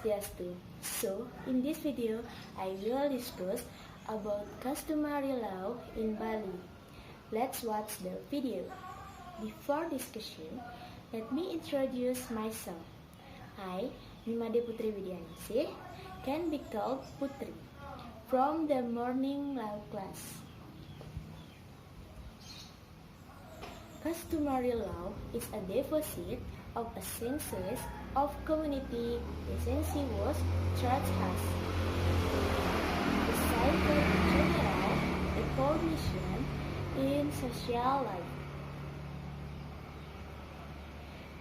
Swastiastu. So, in this video, I will discuss about customary law in Bali. Let's watch the video. Before discussion, let me introduce myself. I, Nimade Putri Widyaningsih, can be called Putri, from the morning law class. Customary law is a deposit of a census of community decency was charged as a civil general recognition in social life.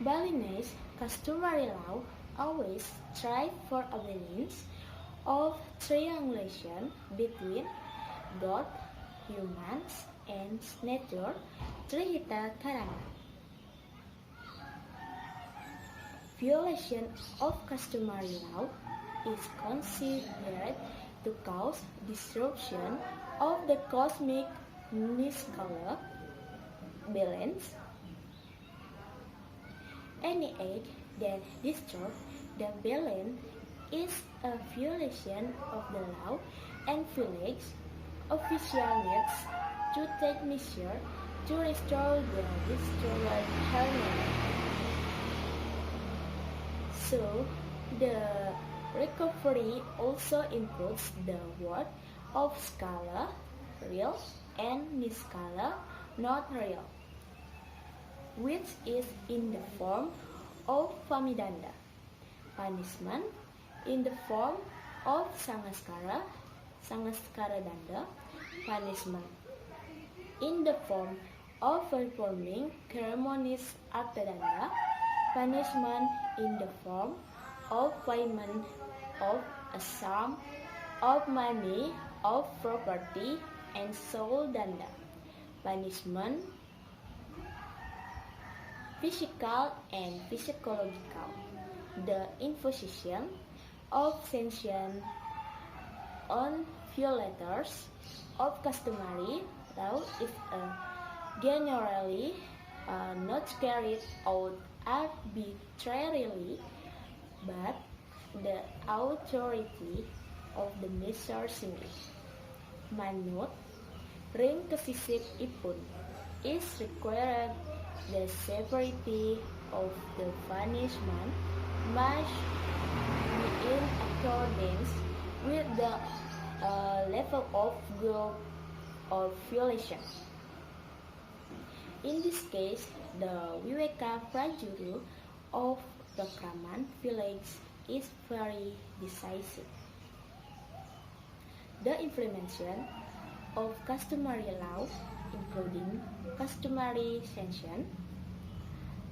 Balinese customary law always strive for a balance of triangulation between God, humans, and nature, Trihita Karana. Violation of customary law is considered to cause disruption of the cosmic niscala balance. Any act that disturbs the balance is a violation of the law, and village officials need to take measures to restore the disturbed harmony. So, the recovery also includes the word of scala, real, and niscala, not real, which is in the form of famidanda, punishment, in the form of sangaskara, sangaskara danda, punishment, in the form of performing ceremonies artadanda, punishment, in the form of payment of a sum of money, of property, and soul danda, punishment, physical and psychological. The imposition of sanction on violators of customary law is generally not carried out arbitrarily, but the authority of the measure sendiri. Manut ring kesisip ipun is required. The severity of the punishment must be in accordance with the level of guilt or violation. In this case, the Viveka Prajuru of Prakraman village is very decisive. The implementation of customary law, including customary sanction,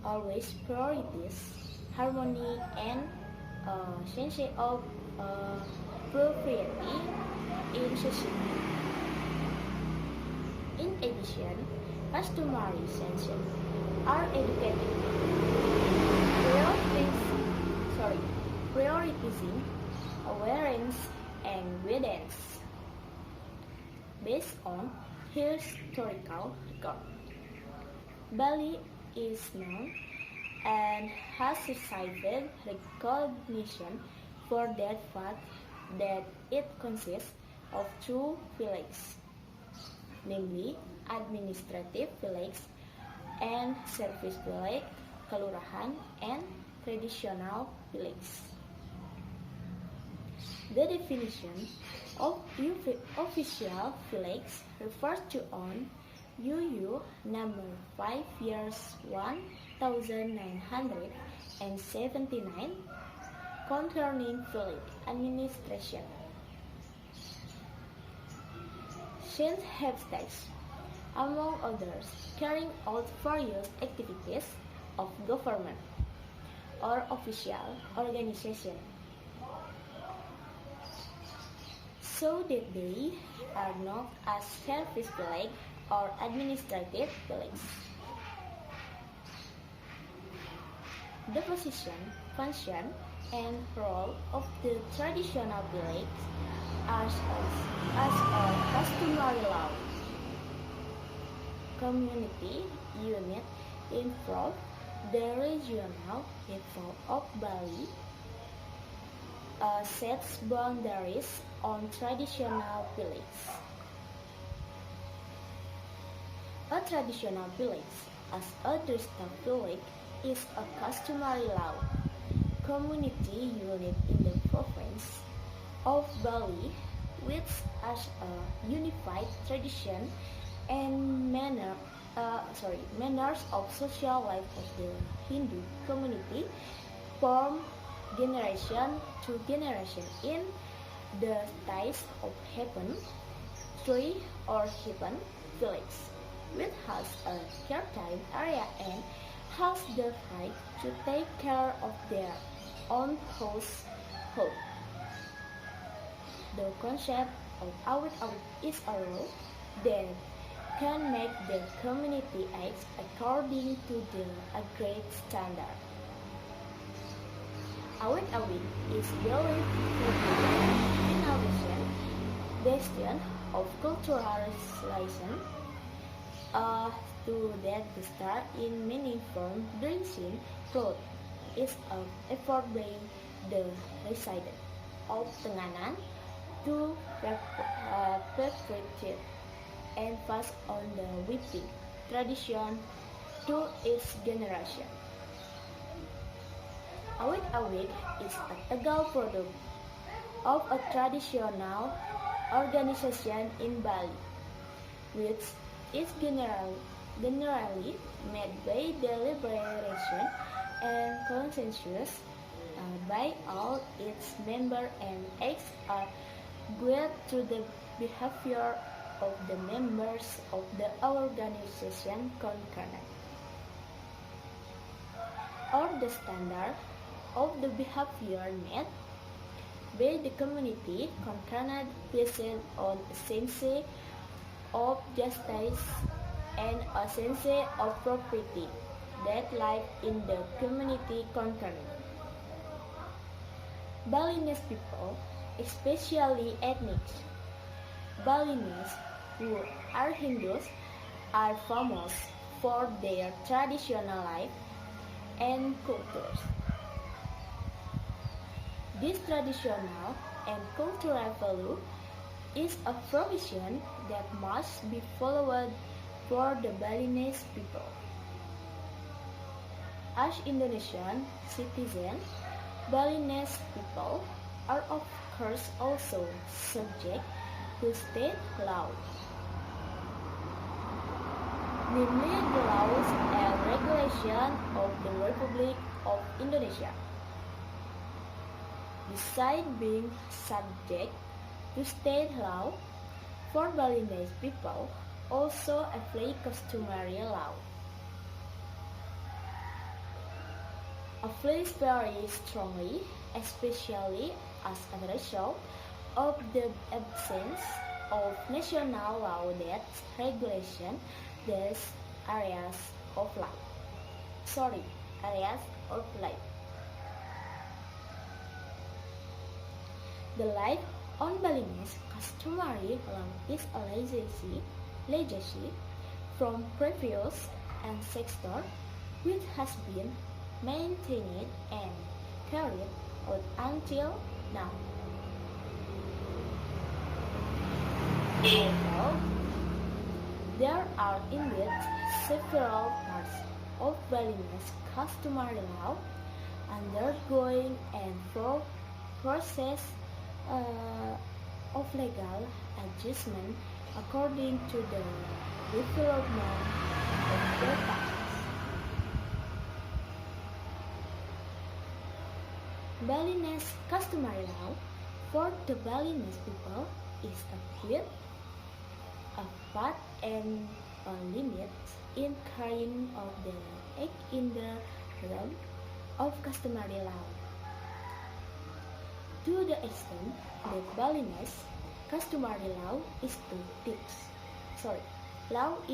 always priorities harmony and sense of propriety in society. In addition, customary sanction are educated, prioritizing awareness and evidence based on historical record. Bali is known and has received recognition for that fact that it consists of two villages, namely administrative village and service village, kelurahan, and traditional village. The definition of official village refers to on UU number 5 years 1979 concerning village administration. Since hapsters, among others, carrying out various activities of government or official organization, so that they are not as service village or administrative village. The position, function, and role of the traditional village as a customary law community unit involved the regional level of Bali sets boundaries on traditional beliefs. A traditional belief, as understood belief, is a customary law, community unit in the province of Bali, which as a unified tradition and manners of social life of the Hindu community from generation to generation in the ties of heaven, tree or heaven village, which has a caretaking area and has the right to take care of their own household. The concept of awit-awit is a rule that can make the community act according to the agreed standard. Awit-awit is believed to be an innovation bastion of cultural relation to that the star in many forms dressing clothes is an effort by the resident of Tenganan to perpetuate and pass on the whipping tradition to its generation. Awit-awit is a Tegal product of a traditional organization in Bali, which is generally made by deliberation and consensus by all its members and acts are guided through the behavior of the members of the organization concerned, or the standard of the behavior met by the community concerned based on a sense of justice and a sense of property that live in the community concerned. Balinese people, especially ethnic Balinese who are Hindus, are famous for their traditional life and cultures. This traditional and cultural value is a provision that must be followed for the Balinese people. As Indonesian citizens, Balinese people are of course also subject to state law, namely the laws and regulations of the Republic of Indonesia. Besides being subject to state law, for Balinese people also apply customary law. Applies very strongly, especially as a result of the absence of national law that regulation these areas of life. The life on Balinese customary law is a legacy from previous ancestors which has been maintained and carried out until now. Although there are indeed several parts of Balinese customary law undergoing and process of legal adjustment according to the development of the times. Balinese customary law for the Balinese people is a clear, a path and a limit in carrying out the act in the realm of customary law. To the extent that Balinese customary law is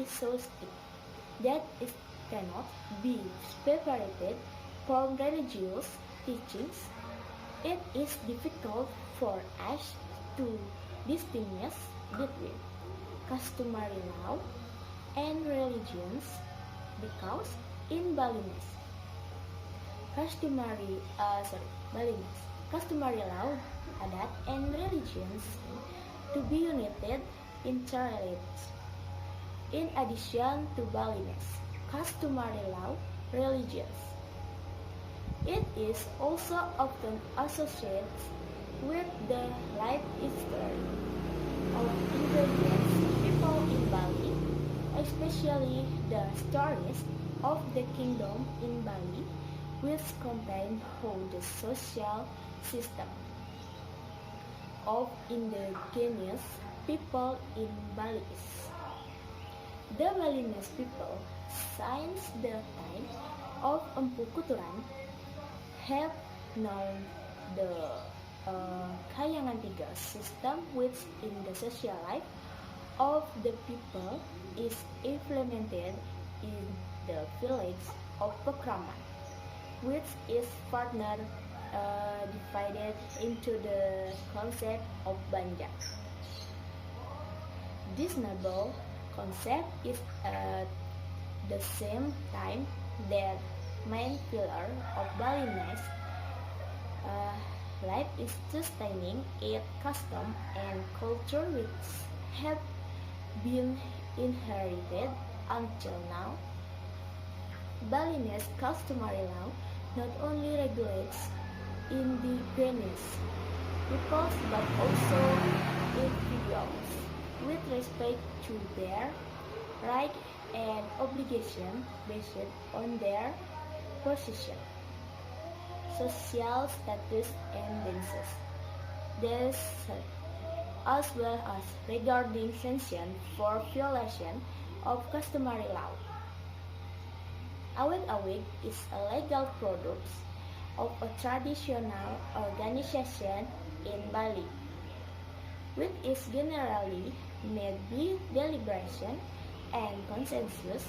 so strict that it cannot be separated from religious teachings, it is difficult for us to distinguish between customary law and religions because in Balinese customary law, adat, and religions to be united interrelated. In addition to Balinese customary law, religions, it is also often associated with the life history of indigenous people in Bali, especially the stories of the kingdom in Bali, which contain how the social system of indigenous people in Bali is. The Balinese people, since the time of Empu Kuturan, have known the Kayangan Tiga system, which in the social life of the people is implemented in the village of Pekraman, which is further divided into the concept of Banjar. This noble concept is at the same time that main pillar of Balinese life is sustaining its custom and culture which have been inherited until now. Balinese customary law not only regulates indigenous peoples but also individuals with respect to their right and obligation based on their position, social status, and dances, as well as regarding sanction for violation of customary law. Awet-awet is a legal product of a traditional organization in Bali, which is generally made by deliberation and consensus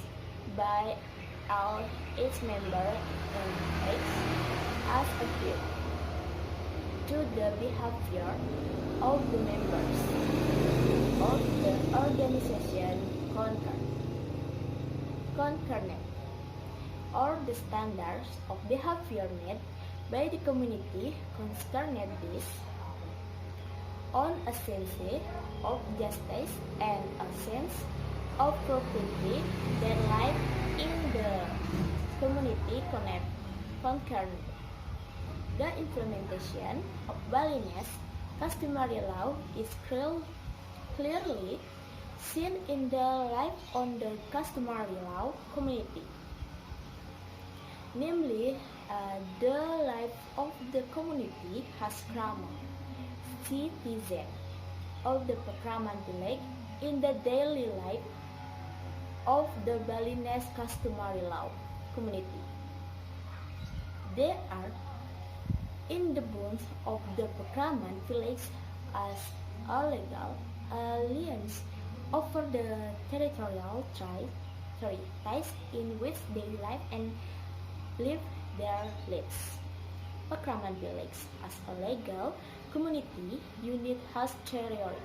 by all its members and acts as a group to the behavior of the members of the organization concerned, or the standards of behavior made by the community concerned this on a sense of justice and a sense of property that life in the community concerned. The implementation of Balinese customary law is clearly seen in the life on the customary law community. Namely, the life of the community has krama, citizen of the Pekraman village in the daily life of the Balinese customary law community. They are in the bounds of the Pekraman village as a legal alliance over the territorial ties in which they live and live their lives. Pekraman village as a legal community unit has territory,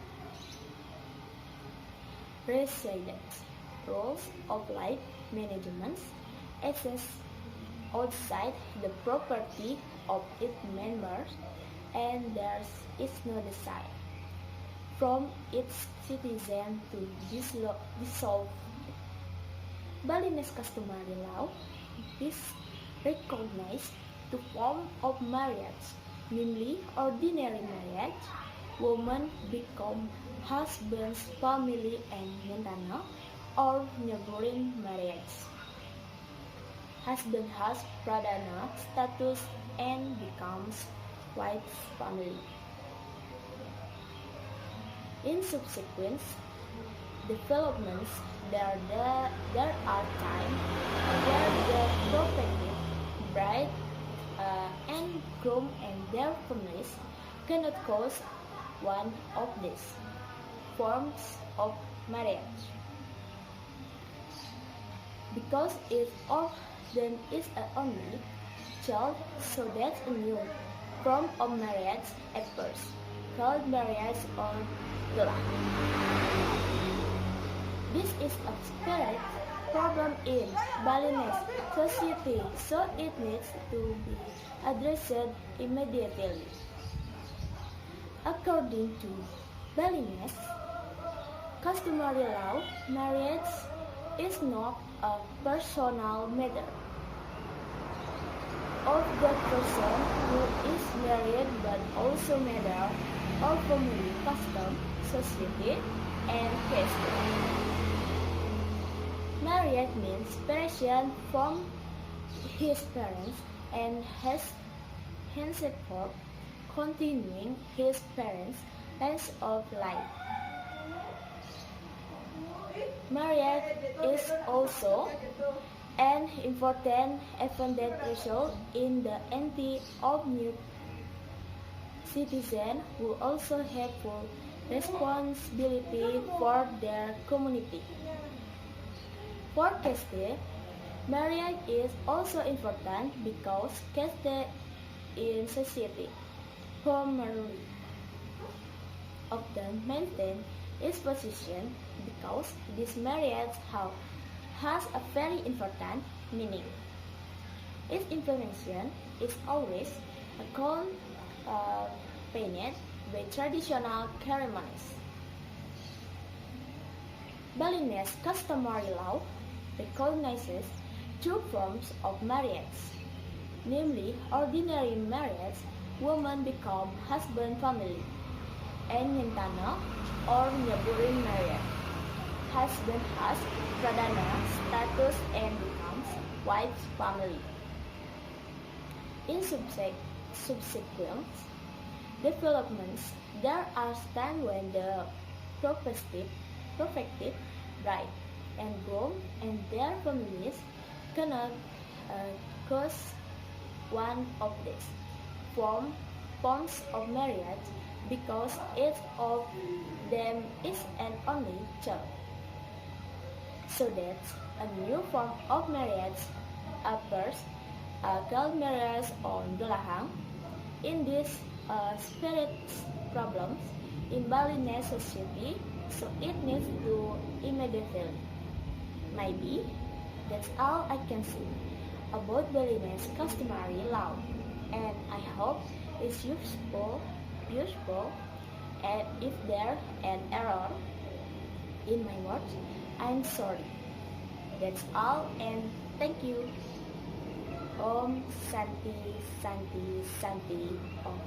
residence, rules of life management, access outside the property of its members, and there is no desire from its citizens to dissolve it. Balinese customary law is recognized two forms of marriage, namely ordinary marriage. Women become husbands, family, and mentana, or neighboring marriage. Husband has pradana status and becomes wife's family. In subsequent developments, there are times where the prospective bride and groom and their families cannot cause one of these forms of marriage because it often is an only child, so that a new form of marriage appears, called marriage or gelah. This is a spirit problem in Balinese society, so it needs to be addressed immediately. According to Balinese customary law, marriage is not a personal matter of the person who is married but also matter of family custom, society, and history. Marriage means separation from his parents and has henceforth continuing his parents' length of life. Marriage is also an important event that results in the entry of new citizens who also have full responsibility for their community. For caste, marriage is also important because caste in society primarily often maintain its position because this marriage has a very important meaning. Its implementation is always accompanied by traditional ceremonies. Balinese customary law recognizes two forms of marriage, namely ordinary marriage, women become husband family, and nyentana or neighboring marriage. Husband has pradana status and becomes wife's family. In subsequent developments, there are times when the prospective bride and groom and their families cannot cause one of these forms of marriage because each of them is an only child. So that a new form of marriage appears, called marriage on Gelahang. In these spirit problems in Balinese society, so it needs to immediately. Maybe that's all I can say about Balinese customary law, and I hope it's useful. And if there an error in my words, I'm sorry. That's all, and thank you. Om Santi Santi Santi Om.